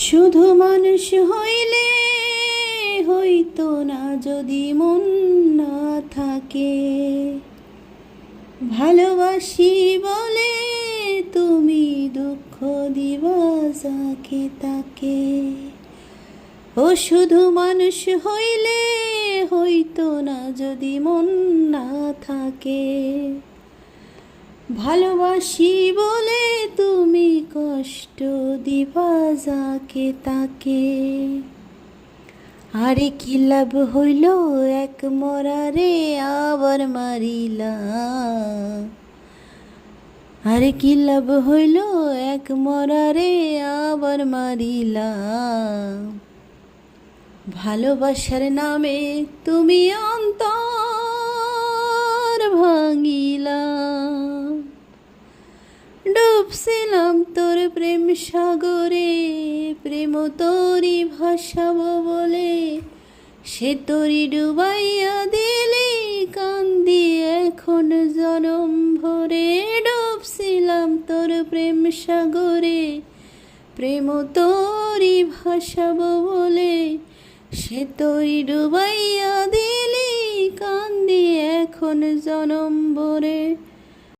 শুধু মানুষ হইলে হইতো না যদি মন না থাকে। ভালোবাসি বলে তুমি দুঃখ দিবা যাকে তাকে। ও শুধু মানুষ হইলে হইতো না যদি মন না থাকে। ভালোবাসি বলে তুমি কষ্ট দিবা যাকে তাকে। আরে কি লাভ হইল এক মরারে আবার মারিলা। আরে কি লাভ হইল এক মরারে আবার মারিলা। ভালোবাসার নামে তুমি অন্তর ভাঙিলা। ডুবছিলাম তোর প্রেম সাগরে, প্রেম তোরি ভাসাবো বলে সে তোরি ডুবাইয়া দিলি। কান্দি এখন জনম ভরে। ডুবছিলাম তোর প্রেম সাগরে, প্রেম তোরি ভাসাবো বলে সে তোরি ডুবাইয়া দিলি। কান্দি এখন জনম ভরে।